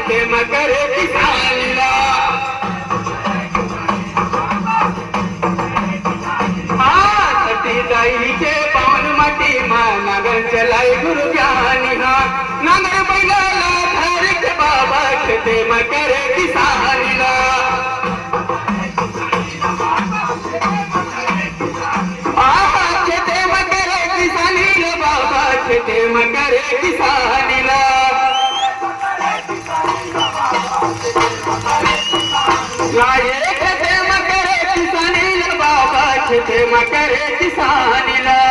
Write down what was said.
खेते मकरे किसानीला गाईचे पावन माटी नांगर चलाई गुरु ज्ञानी हा नांगर बैलाला धारिक बाबा खेते मकरे किसानीला खेते मकरे किसानीला बाबा खेते मकरे किसानीला खेते मकरे किसानीला बाबा खेते मकरे किसानीला